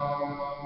Oh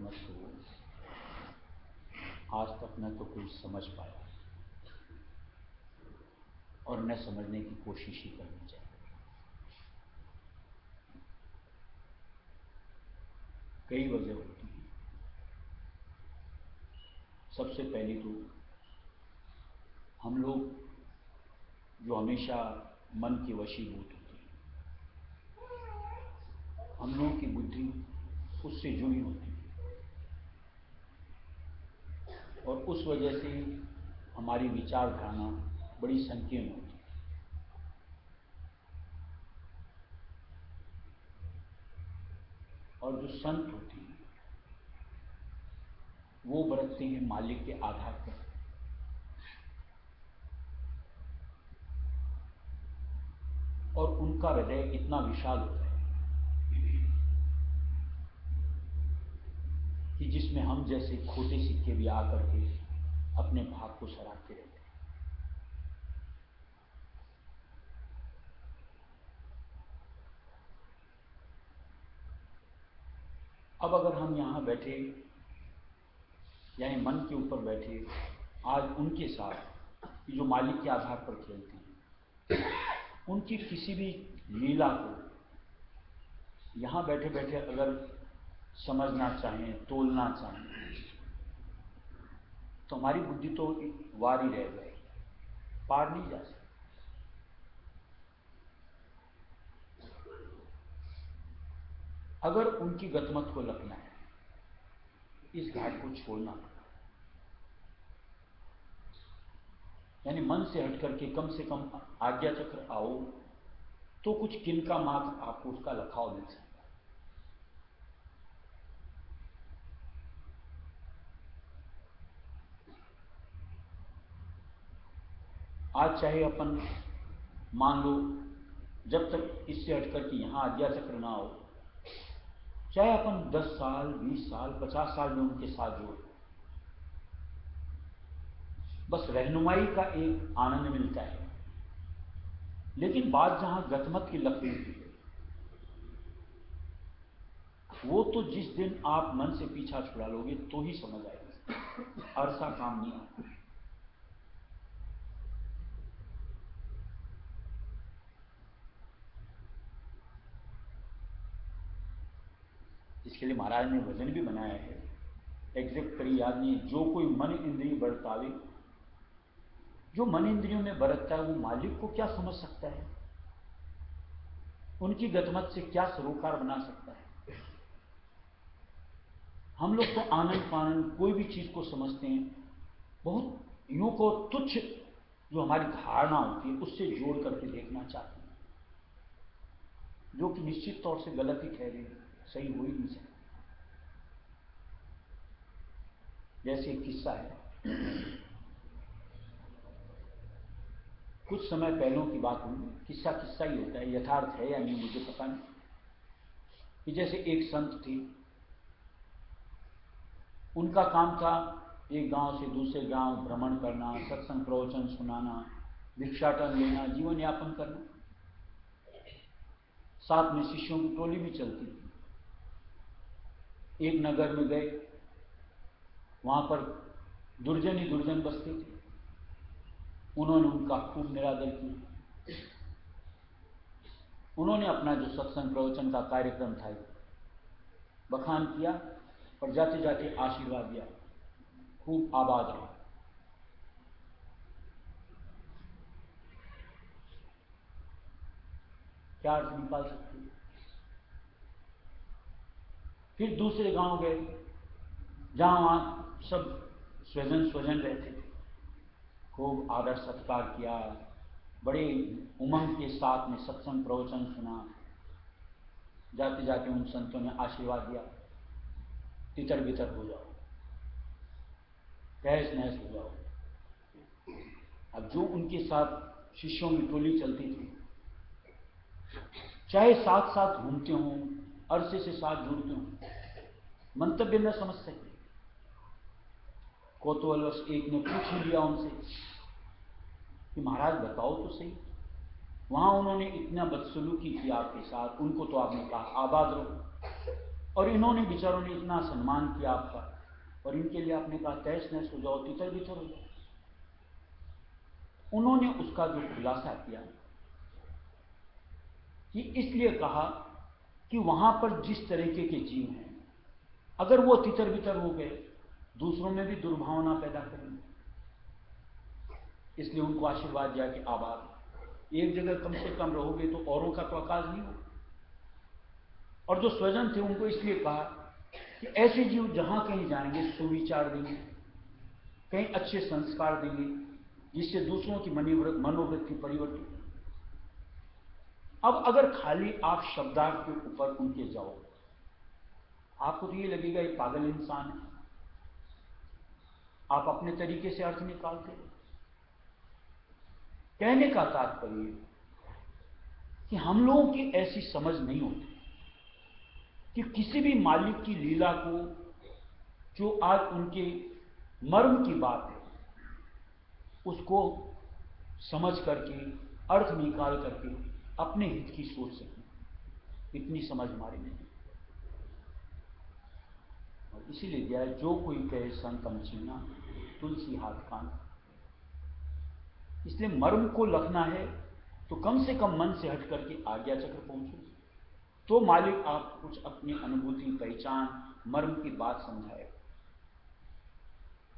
मत हो, आज तक न तो कोई समझ पाया और न समझने की कोशिश ही करनी चाहिए। कई वजह होती हैं। सबसे पहली तो हम लोग जो हमेशा मन के वशीभूत होते हैं, हम लोगों की बुद्धि उससे जुड़ी होती है और उस वजह से हमारी विचारधारा बड़ी संकीर्ण होती है। और जो संत होते हैं वो बरतते हैं मालिक के आधार पर। और उनका हृदय इतना विशाल होता है कि जिसमें हम जैसे खोटे सिक्के भी आकर के अपने भाग को सराहते रहते हैं। अब अगर हम यहाँ बैठे, यानी मन के ऊपर बैठे, आज उनके साथ जो मालिक के आधार पर खेलते हैं, उनकी किसी भी लीला को यहाँ बैठे बैठे अगर समझना चाहें, तोलना चाहें, तो हमारी बुद्धि तो वार ही रह जाएगी, पार नहीं जा सकती। अगर उनकी गतमत को लखना है, इस घाट को छोड़ना पड़ा, यानी मन से हट करके कम से कम आज्ञा चक्र आओ तो कुछ किनका मात्र आपको उसका लखाव मिल सकता है। आज चाहे अपन मान लो जब तक इससे हट करके यहाँ आज्ञा चक्र ना हो, चाहे अपन 10 साल 20 साल 50 साल में उनके साथ जुड़े, बस रहनुमाई का एक आनंद मिलता है। लेकिन बात जहां गतमत की लगती है, वो तो जिस दिन आप मन से पीछा छुड़ा लोगे तो ही समझ आएगी, अरसा काम नहीं आता। इसके लिए महाराज ने भजन भी बनाया है, एग्जैक्ट करी याद नहीं, जो कोई मन इंद्रिय बरतावे, जो मन इंद्रियों में बरतता है वो मालिक को क्या समझ सकता है, उनकी गतमत से क्या सरोकार बना सकता है। हम लोग तो आनंद फानंद कोई भी चीज को समझते हैं बहुत यूं को तुच्छ, जो हमारी धारणा होती है उससे जोड़ करके देखना चाहते हैं, जो कि निश्चित तौर से गलत ही ठहरे, सही हो ही नहीं सकता। जैसे एक किस्सा है, कुछ समय पहलों की बात हुई, किस्सा किस्सा ही होता है, यथार्थ है या नहीं मुझे पता नहीं, कि जैसे एक संत थे, उनका काम था एक गांव से दूसरे गांव भ्रमण करना, सत्संग प्रवचन सुनाना, भिक्षाटन लेना, जीवन यापन करना। साथ में शिष्यों की टोली भी चलती थी। एक नगर में गए, वहां पर दुर्जन ही दुर्जन बसते थे, उन्होंने उनका खूब निरादर किया। उन्होंने अपना जो सत्संग प्रवचन का कार्यक्रम था बखान किया और जाते जाते आशीर्वाद दिया, खूब आबाद रहे। क्या अर्थ निकाल सकते हैं। फिर दूसरे गांव गए जहां वहां सब स्वजन स्वजन रहते थे, खूब आदर सत्कार किया, बड़े उमंग के साथ में सत्संग प्रवचन सुना। जाते जाते उन संतों ने आशीर्वाद दिया, तितर बितर हो जाओ, तहस नहस हो जाओ। अब जो उनके साथ शिष्यों की टोली चलती थी, चाहे साथ साथ घूमते हों, अरसे से साथ जुड़ते हों, मंतव्य न समझ सके। कौतूहलवश एक ने पूछ ही लिया उनसे कि महाराज बताओ तो सही, वहां उन्होंने इतना बदसलूकी किया आपके साथ, उनको तो आपने कहा आबाद रहो, और इन्होंने बेचारों ने इतना सम्मान किया आपका, और इनके लिए आपने कहा तहस नहस हो जाओ, तितर बितर हो जाओ। उन्होंने उसका जो खुलासा किया कि इसलिए कहा कि वहां पर जिस तरीके के जीव हैं, अगर वो तितर बितर हो गए दूसरों में भी दुर्भावना पैदा करेंगे। इसलिए उनको आशीर्वाद दिया कि आबाद, एक जगह कम से कम रहोगे तो औरों का तो आकाश नहीं होगा। और जो स्वजन थे उनको इसलिए कहा कि ऐसे जीव जहां कहीं जाएंगे सुविचार देंगे, कहीं अच्छे संस्कार देंगे, जिससे दूसरों की मनोवृत्ति परिवर्तित। अब अगर खाली आप शब्दार्थ के ऊपर उनके जाओ, आपको तो ये लगेगा ये पागल इंसान है, आप अपने तरीके से अर्थ निकालते हो। कहने का तात्पर्य कि हम लोगों की ऐसी समझ नहीं होती कि किसी भी मालिक की लीला को, जो आज उनके मर्म की बात है, उसको समझ करके अर्थ निकाल करके अपने हित की सोच सकें, इतनी समझ हमारी नहीं। और इसीलिए दिया है, जो कोई कहे संतम छीना तुलसी हाथ कान। इसलिए मर्म को लखना है तो कम से कम मन से हट करके आज्ञा चक्र पहुंचो, तो मालिक आप कुछ अपनी अनुभूति पहचान मर्म की बात समझाएगा।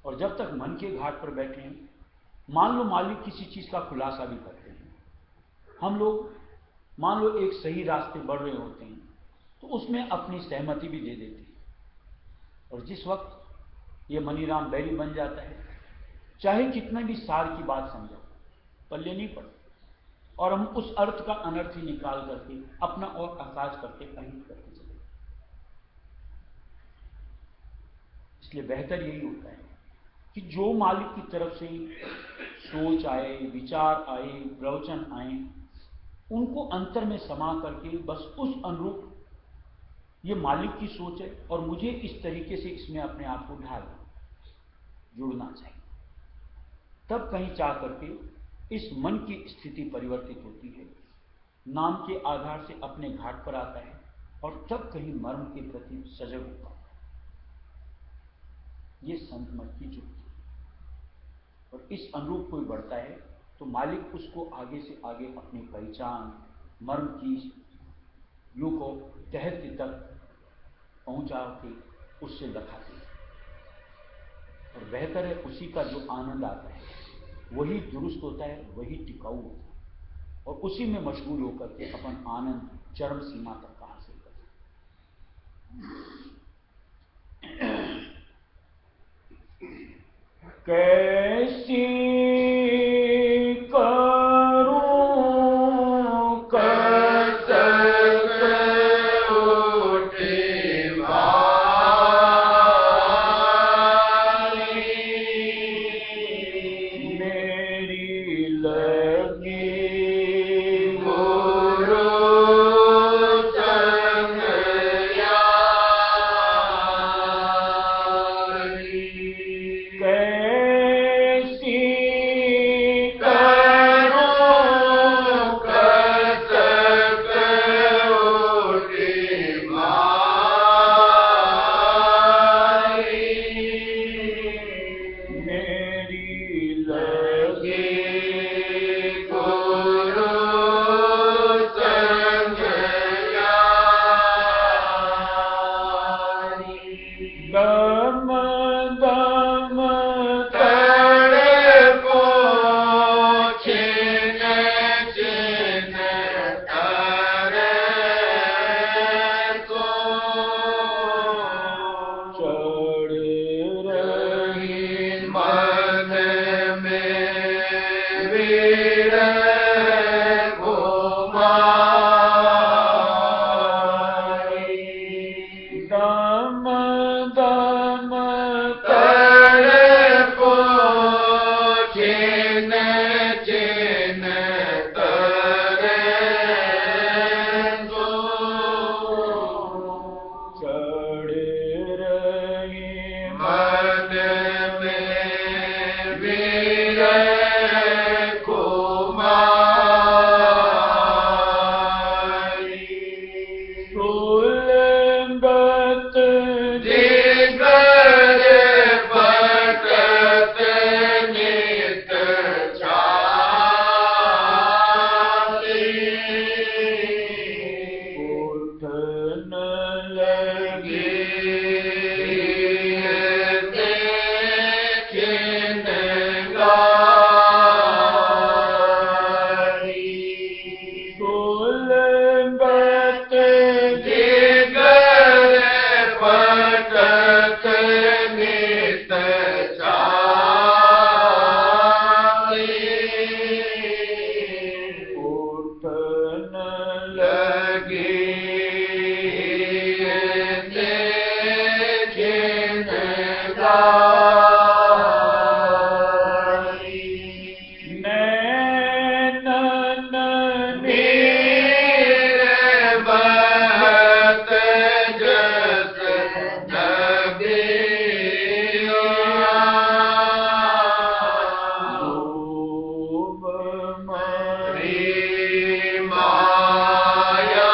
और जब तक मन के घाट पर बैठे हैं, मान लो मालिक किसी चीज का खुलासा भी करते हैं, हम लोग मान लो एक सही रास्ते बढ़ रहे होते हैं तो उसमें अपनी सहमति भी दे देते हैं, और जिस वक्त ये मनीराम बैरी बन जाता है, चाहे कितना भी सार की बात समझाओ पल्ले नहीं पड़ता, और हम उस अर्थ का अनर्थ ही निकाल करके अपना और आकाश करके अहित करके चले। इसलिए बेहतर यही होता है कि जो मालिक की तरफ से सोच आए, विचार आए, प्रवचन आए, उनको अंतर में समा करके बस उस अनुरूप ये मालिक की सोच है और मुझे इस तरीके से इसमें अपने आप को ढाल जुड़ना चाहिए। तब कहीं चाह करके इस मन की स्थिति परिवर्तित होती है, नाम के आधार से अपने घाट पर आता है, और तब कहीं मर्म के प्रति सजग होता है। ये संत मत की जुक्ति। और इस अनुरूप कोई बढ़ता है तो मालिक उसको आगे से आगे अपनी पहचान मर्म की यू को तहत तक पहुंचा के उससे लखाते। और बेहतर है उसी का जो आनंद आता है वही दुरुस्त होता है, वही टिकाऊ होता है, और उसी में मशगूल होकर के अपन आनंद चरम सीमा तक हासिल करते हैं। कैसी करूं कैसी कुलगत जिगर पटत नित चाली उठन लगी जिन गाई नैनन नीर बहत जस नदिया डूब मरी री माया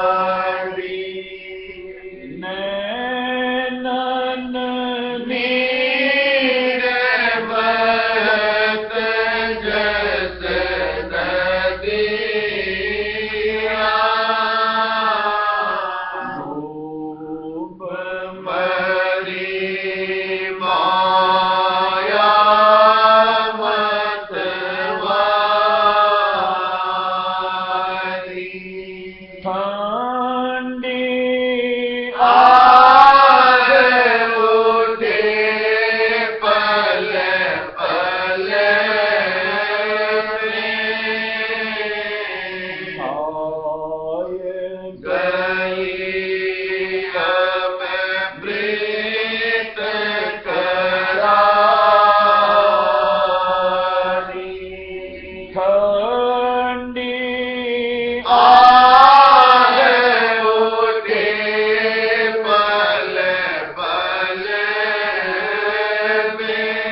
मतवारी नैनन नीर बहत जस नदिया डूब मरी माया मतवारी ठंडी आग उठे पल पल आय गई अब प्रीत करारी ठंडी आग उठे पल पल में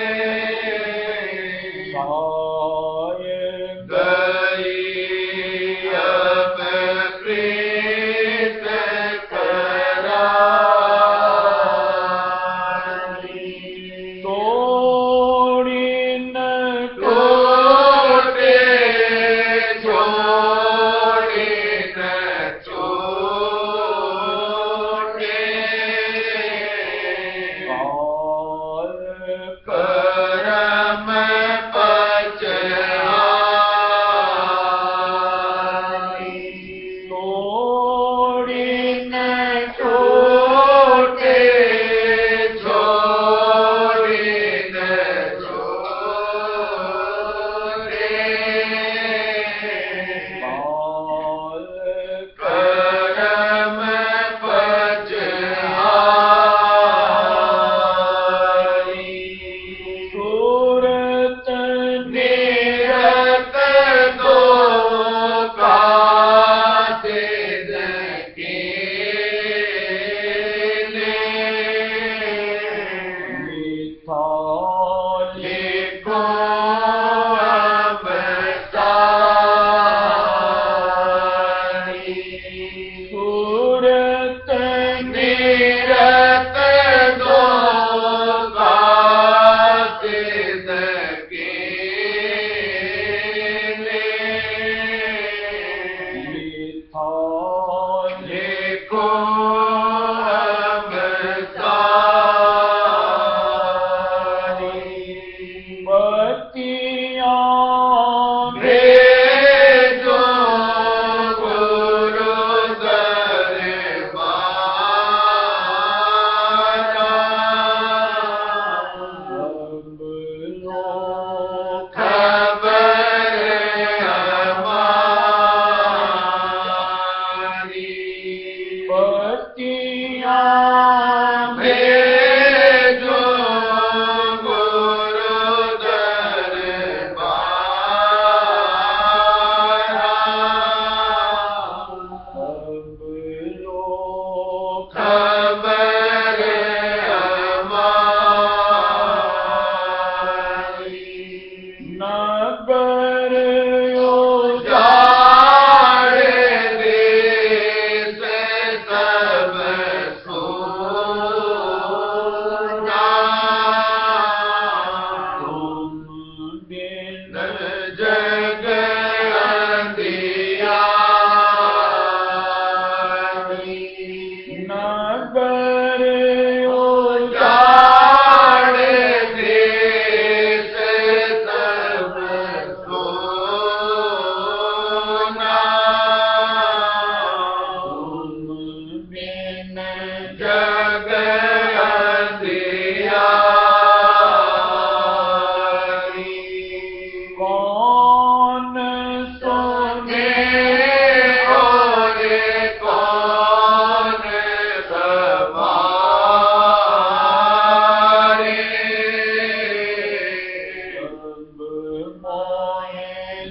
आय गई अब प्रीत करारी तोड़ी न टोटे छोड़े न छोटे काल करम पचहारी तोड़ी न छोटे छोड़े न छोटे काल करम पचहारी सूरत निरत दो कातिल केले मिथाली लिखो अब सारी सूरत निरत दो कातिल केले मिथाली लिखो अब सारी बतियाँ भेजो गुरु दरबारा अब लोग खबर हमारी बतियाँ भेजो गुरु दरबारा अब लोग खबर हमारी नगर जाड़ देश सब सोना तुम बिन जग अंधियारी नगर जाड़ देश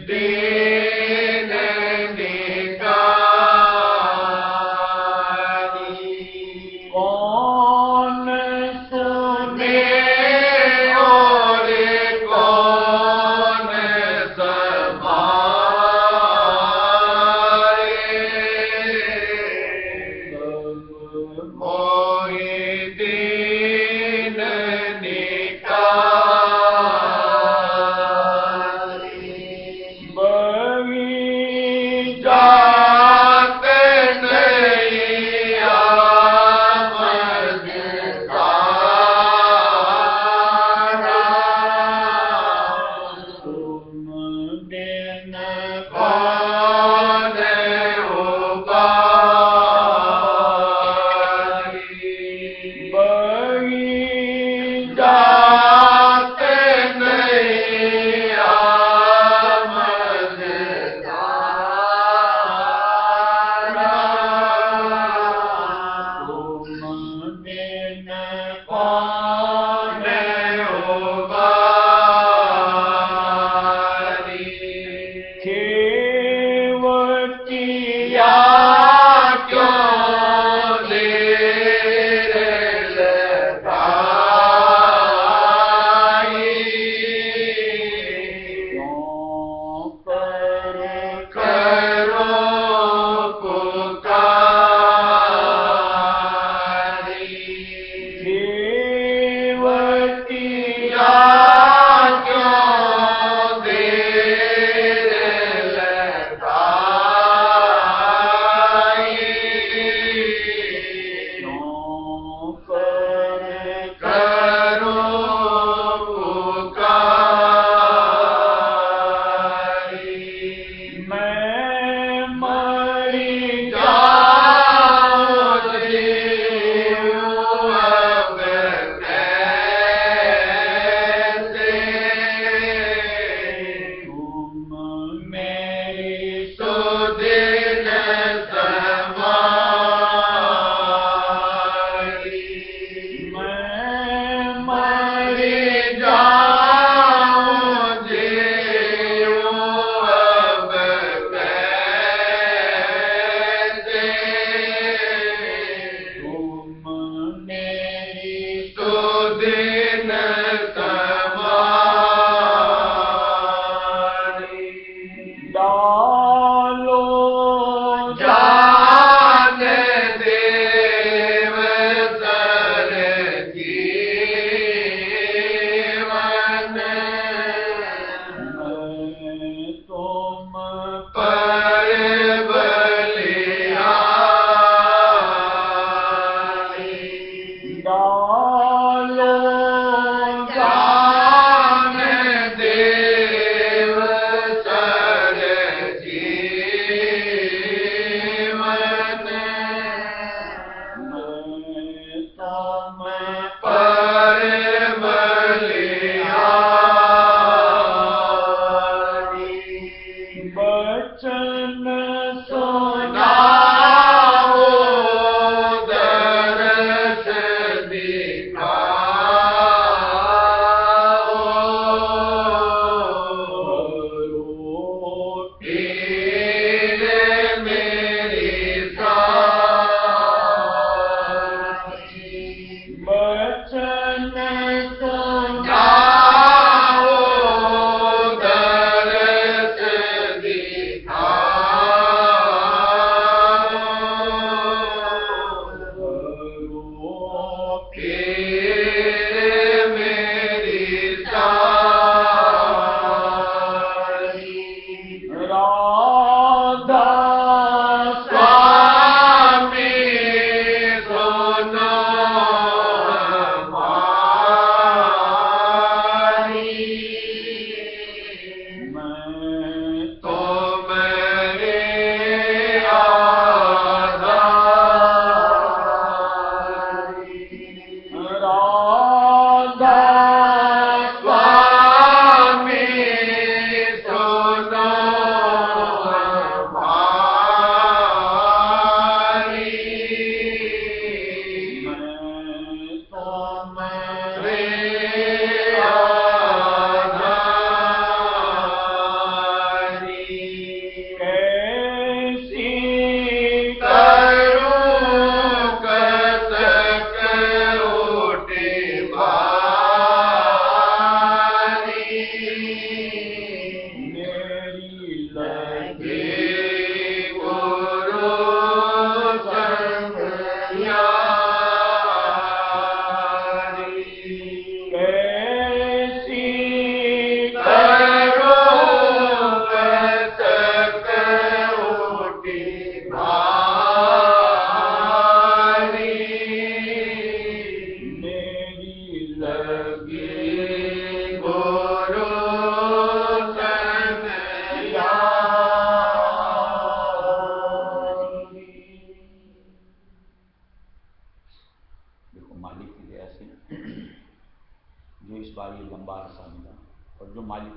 दीन निकारी कौन सुने और कौन समाए मोहि दीन निकारी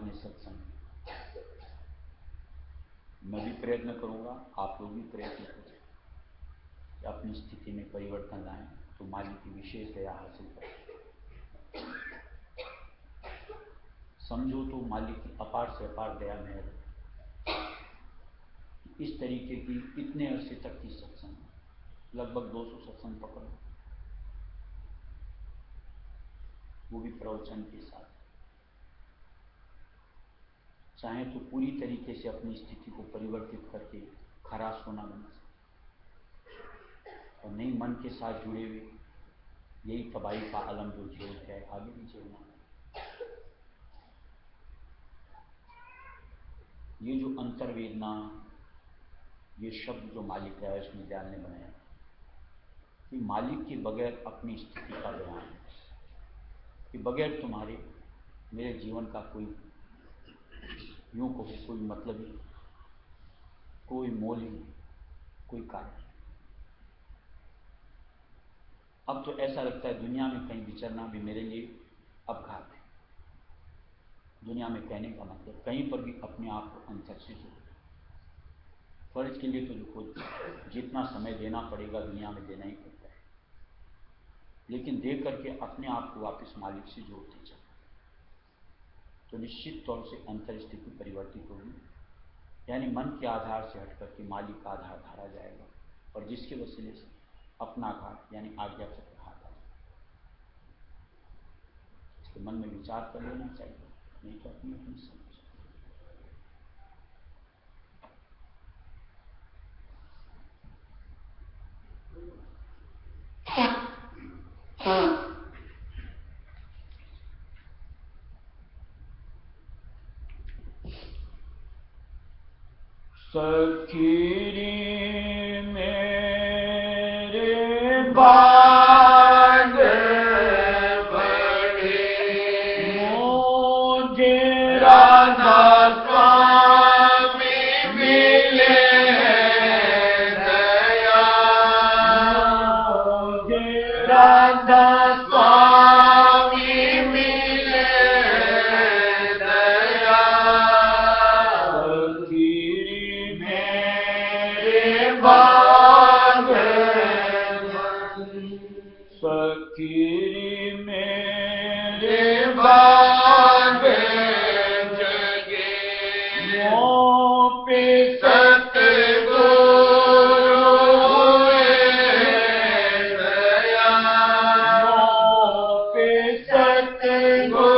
में सत्संग। मैं भी प्रयत्न करूंगा, आप लोग भी प्रयत्न करें कि अपनी स्थिति में परिवर्तन लाएं तो मालिक की विशेष दया हासिल करें। समझो तो मालिक की अपार से अपार दया मेहर। इस तरीके की इतने अरसे तक की सत्संग, लगभग 200 सत्संग पकड़ो, वो भी प्रवचन के साथ। चाहे तो पूरी तरीके से अपनी स्थिति को परिवर्तित करके खरा सोना बना सकते, और नहीं मन के साथ जुड़े हुए यही तबाही का आलम जो झेल है, आगे भी झेलना है। ये जो अंतर्वेदना, ये शब्द जो मालिक रायस मिर्जाल ने बनाया, कि मालिक के बगैर अपनी स्थिति का बयान है, कि बगैर तुम्हारे मेरे जीवन का कोई, यूं को कोई मतलब ही, कोई मोल ही, कोई कार्य। अब तो ऐसा लगता है दुनिया में कहीं विचरना भी मेरे लिए अपघात है। दुनिया में कहने का मतलब कहीं पर भी अपने आप को अंतर से जोड़ो। फर्ज के लिए तो देखो जितना समय देना पड़ेगा दुनिया में देना ही पड़ता है, लेकिन दे करके अपने आप को वापस मालिक से जोड़ते चलो, तो निश्चित तौर से अंतर स्थिति परिवर्तित होगी। यानी मन के आधार से हट करके मालिक का आधार धारा जाएगा, और जिसके वसीले से अपना घाट यानी आज्ञा चक्र हाथ आ जाएगा। इसके मन में विचार कर लेना चाहिए, नहीं तो अपनी अपनी समझ। सखीरी मेरे बाग बड़े, मुझे राधा स्वामी मिले दया, मुझे राधा स्वामी मिले दया। बाग फकीरी मेरे बाग जगे, मों पे सतगुरु दया, मों पे सतगुरु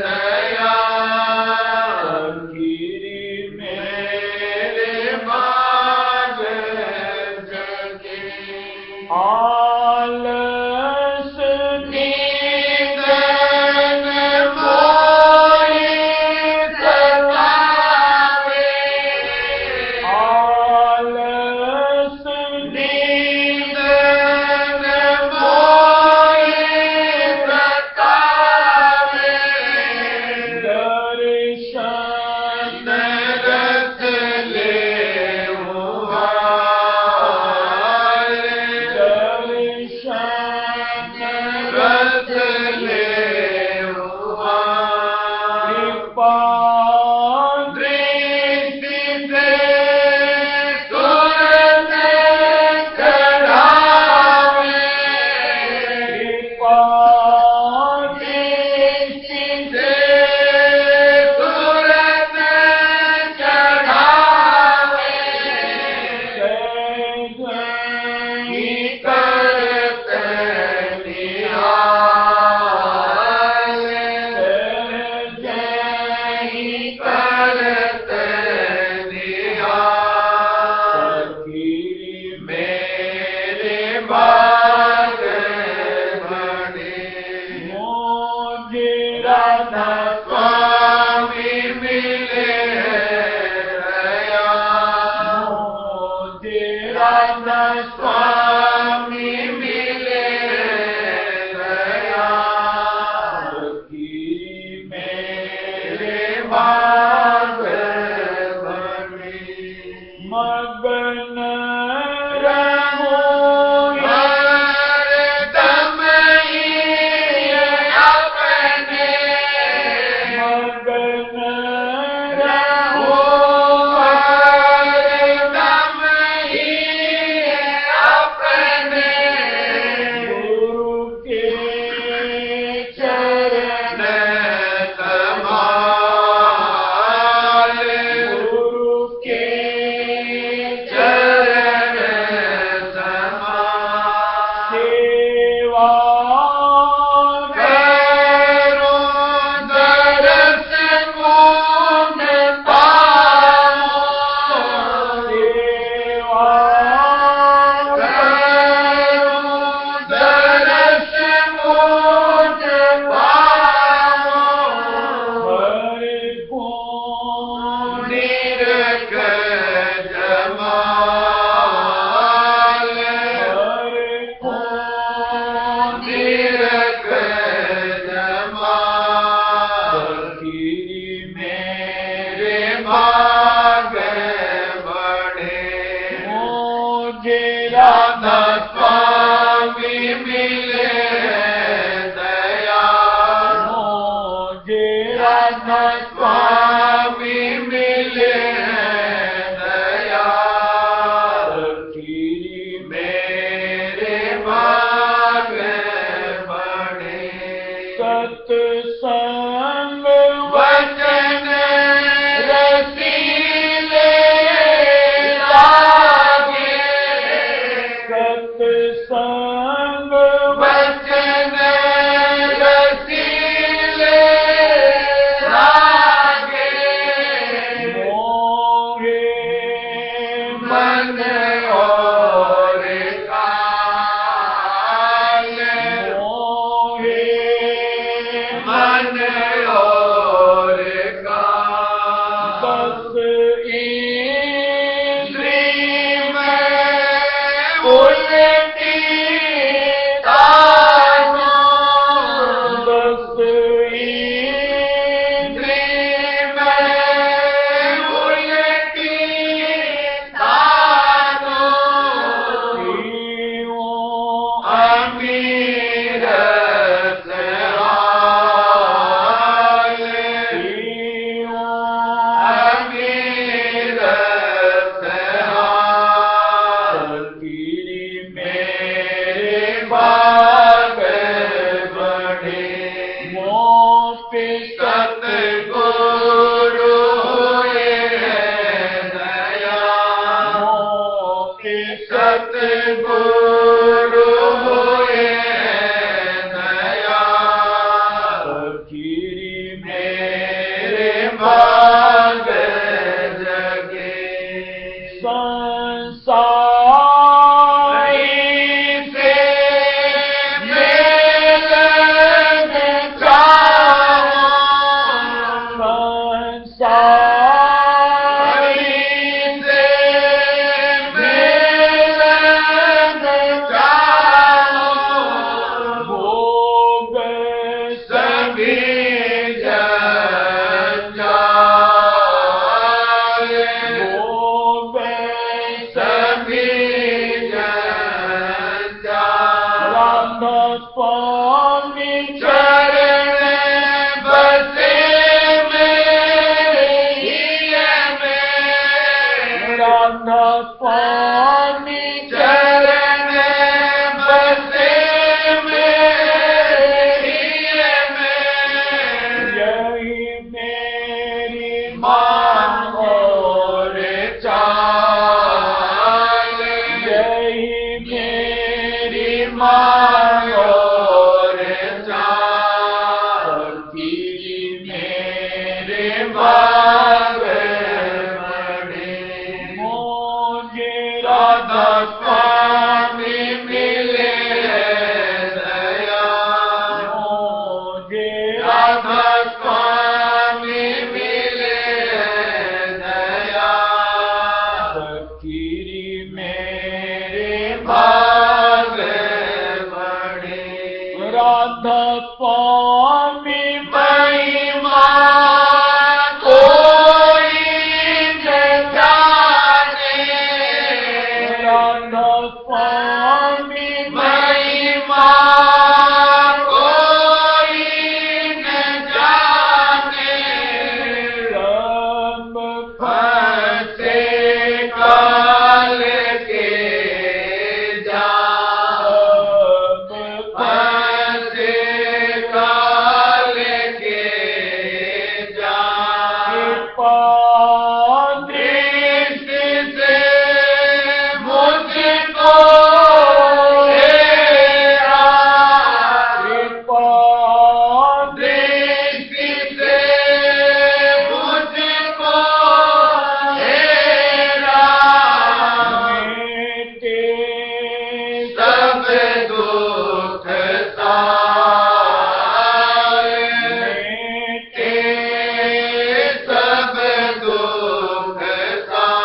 दया। फकीरी मेरे बाग जगे, आलस नींद न कोई सतावे, आलस नींद न कोई सतावे, दर्शन रस ले रस ले कृपा दृष्टि से सुरत चढ़ावे, कृपा दृष्टि से सुरत चढ़ावे, जय करते राधा स्वामी मिले दया, मुझे राधा स्वामी मिले दया। फकीरी मेरे बाग बने, मगन रहूं हरदम ही अपने राधा स्वामी मिले दयाल गिरी मेरे भाग बड़े सत्संग वचन रसीले लागे सत्संग वचन रसीले लागे मोहे मन और काल मोहे मन और काल बस इंद्री में उल्टी तानों बस इंद्री में उल्टी तानों अमीर सहाल अमीर सहाल मेरे भाग बड़े सतगुरु हुए दयाल सतगुरु हुए दयाल मेरे भाग जगे संसारी से मिलन चाहो संसारी से मिलन चाहो भोग सभी जंजाल भोग सभी जंजाल राधा स्वामी चरण बसे मेरे में राधा स्वामी चरण बसे मेरे में यही मेरी मांग और चाल यही मेरी मांग और चाल मेरे भाग बड़े मुझे राधा स्वामी मिले दयाल मुझे राधा स्वामी मिले दयाल फकीरी मेरे भाग बड़े राधा स्वामी महिमा कोई न जाने राधा स्वामी महिमा कोई न जाने सब फंसे काल के जाल फंसे काल के जाल दृष्टि से मुझको हेरा दृष्टि से मुझको हेरा सब दुख सारे सब दुख सारे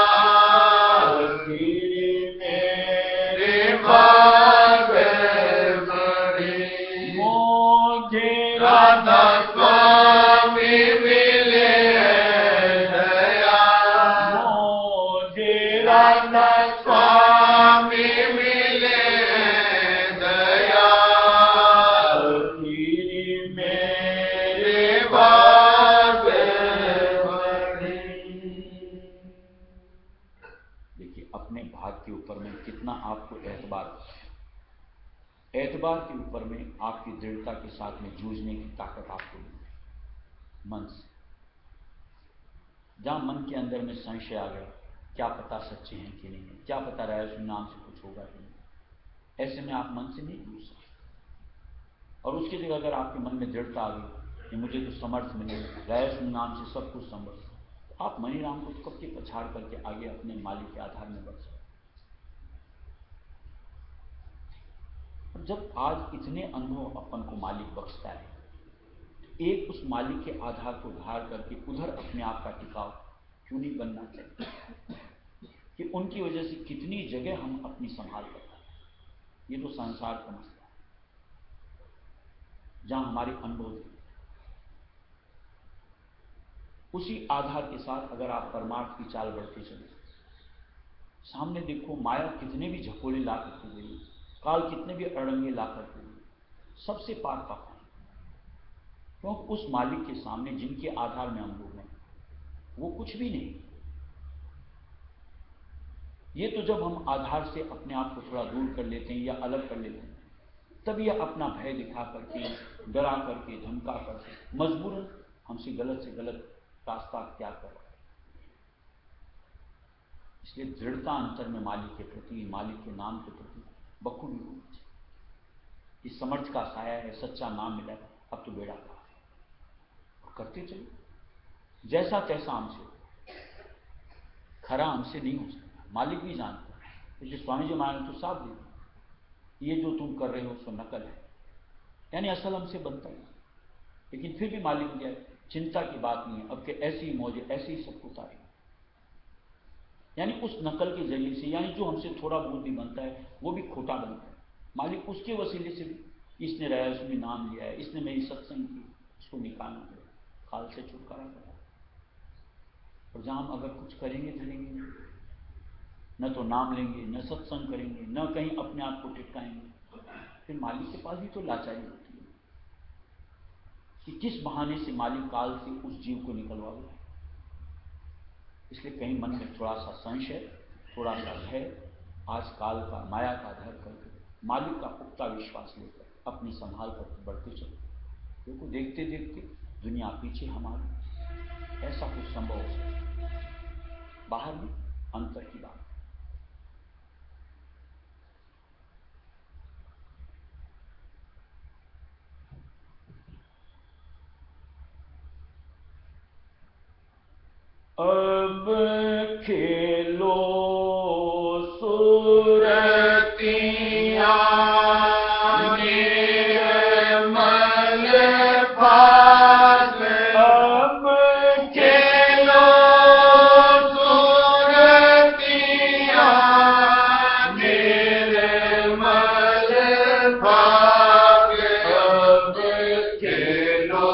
मेरे भाग बड़े राधा स्वामी मिले दयाल राधा स्वामी मिले दयाल मेरे भाग एतबार के ऊपर में आपकी दृढ़ता के साथ में जूझने की ताकत आपको मिली मन से। जहां मन के अंदर में संशय आ गया, क्या पता सच्चे हैं कि नहीं है, क्या पता रहस्य नाम से कुछ होगा कि नहीं, ऐसे में आप मन से नहीं जूझ सकते। और उसकी जगह अगर आपके मन में दृढ़ता आ गई कि मुझे तो समर्थ मिले, रहस्य नाम से सब कुछ संभव, तो आप मनी राम को कब के पछाड़ करके आगे अपने मालिक के आधार में बढ़ सकते। जब आज इतने अनुभव अपन को मालिक बख्शता है, एक उस मालिक के आधार को धार करके उधर अपने आप का टिकाव क्यों नहीं बनना चाहिए कि उनकी वजह से कितनी जगह हम अपनी संभाल करते हैं। ये तो संसार का मसला है जहां हमारे अनुभव थे। उसी आधार के साथ अगर आप परमार्थ की चाल बढ़ते चले, सामने देखो माया कितने भी झकोले ला करके गई, काल कितने भी अड़ंगे ला करके गई, सबसे पार पाते हैं। क्योंकि उस मालिक के सामने जिनके आधार में हम लोग हैं वो कुछ भी नहीं। ये तो जब हम आधार से अपने आप को थोड़ा दूर कर लेते हैं या अलग कर लेते हैं, तब यह अपना भय दिखा करके, डरा करके, धमका करके मजबूरन हमसे गलत से गलत रास्ता त्याग कर। इसलिए दृढ़ता अंतर में मालिक के प्रति, मालिक के नाम के प्रति बखूबी होनी चाहिए। इस समर्थ का साया है, सच्चा नाम मिला है, अब तो बेड़ा पार है। करते चलो, जैसा तैसा हमसे, खरा हमसे नहीं हो सकता। मालिक भी जानता है, इसलिए स्वामी जी महाराज तो साफ दे, ये जो तुम कर रहे हो सो नकल है, यानी असल हमसे बनता है। लेकिन फिर भी मालिक दिया, चिंता की बात नहीं है, अब के ऐसी मौजे, ऐसी ही सब उतारे, यानी उस नकल के जरिए से, यानी जो हमसे थोड़ा बहुत भी बनता है वो भी खोटा बनता है। मालिक उसके वसीले से भी, इसने रहस्य में नाम लिया है, इसने मेरी सत्संग की, इसको निकालना पड़ेगा, काल से छुटकारा करा। और जहां हम अगर कुछ करेंगे धरेंगे, न तो नाम लेंगे, न सत्संग करेंगे, न कहीं अपने आप को टिकाएंगे, फिर मालिक के पास भी तो लाचारी होती है कि किस बहाने से मालिक काल से उस जीव को निकलवाओगे। इसलिए कहीं मन में थोड़ा सा संशय, थोड़ा सा भय, आज काल का, माया का धर करके मालिक का पुख्ता विश्वास लेकर अपनी संभाल करके बढ़ते चलो। क्योंकि देखते देखते दुनिया पीछे हमारी, ऐसा कुछ संभव हो सकता। बाहर में अंतर की बात। अब खेलो सुरतियाँ निर्मल भाग, अब खेलो सुरतियाँ निर्मल भाग, अब खेलो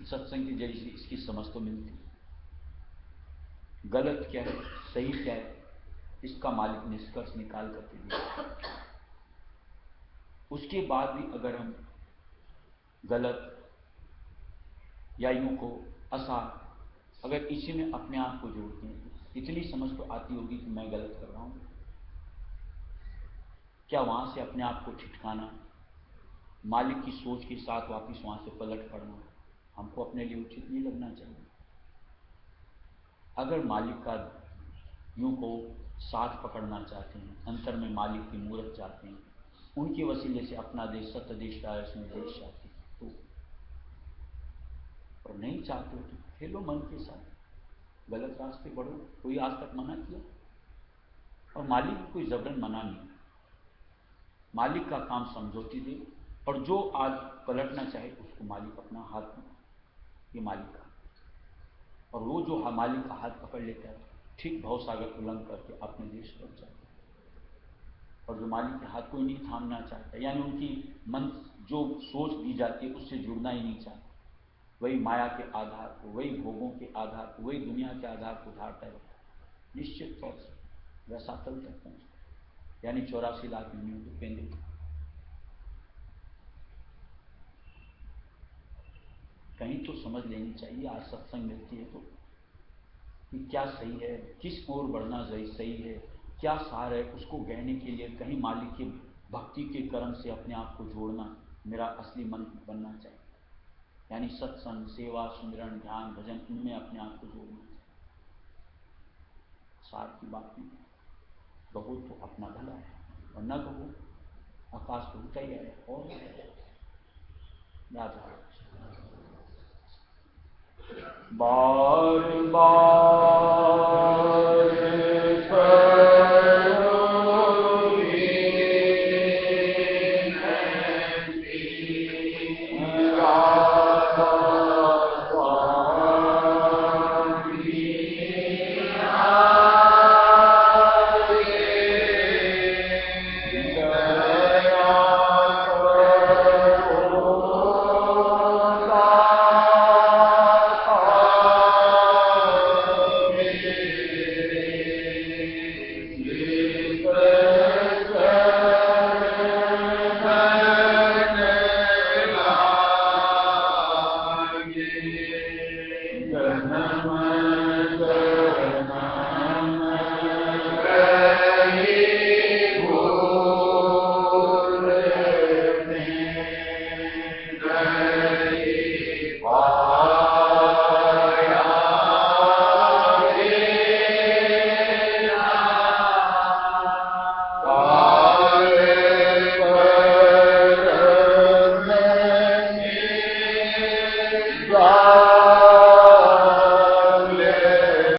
सत्संग के जरिए इसकी समझ तो मिलती। गलत क्या है, सही क्या है, इसका मालिक निष्कर्ष निकाल करके दिया। उसके बाद भी अगर हम गलत या यूं को आसान, अगर इसी में अपने आप को जोड़ते हैं तो इतनी समझ तो आती होगी कि मैं गलत कर रहा हूं। क्या वहां से अपने आप को छिटकाना, मालिक की सोच के साथ वापिस वहां से पलट पड़ना हमको अपने लिए उचित नहीं लगना चाहिए। अगर मालिक का यूं को साथ पकड़ना चाहते हैं, अंतर में मालिक की मूरत चाहते हैं, उनके वसीले से अपना देश सत्य देश में देश चाहते हैं तो, और नहीं चाहते हो तो खेलो मन के साथ, गलत रास्ते बढ़ो। कोई आज तक मना किया? और मालिक की कोई जबरन मना नहीं, मालिक का काम समझौती दे, और जो आज पलटना चाहे उसको मालिक अपना हाथ में, ये मालिक का, और वो जो मालिक का हाथ पकड़ लेता है ठीक भवसागर उल्लंघन करके अपने देश पहुंच जाता है। और जो मालिक के हाथ कोई नहीं थामना चाहता, यानी उनकी मन जो सोच दी जाती है उससे जुड़ना ही नहीं चाहता, वही माया के आधार को, वही भोगों के आधार को, वही दुनिया के आधार को धारता रहता है, निश्चित तौर से रसातल तक पहुंचता, यानी 84 लाख योनियों को केंद्रित। कहीं तो समझ लेनी चाहिए आज सत्संग मिलती है तो, कि क्या सही है, किस ओर बढ़ना सही है, क्या सार है, उसको गहने के लिए कहीं मालिक की भक्ति के कर्म से अपने आप को जोड़ना मेरा असली मन बनना चाहिए। यानी सत्संग, सेवा, सुमिरन, ध्यान, भजन, इनमें अपने आप को जोड़ना चाहिए। सार की बात नहीं, कहो तो अपना भला है, और न कहो आकाश तो होता ही है। और राजा बार बार Namaste.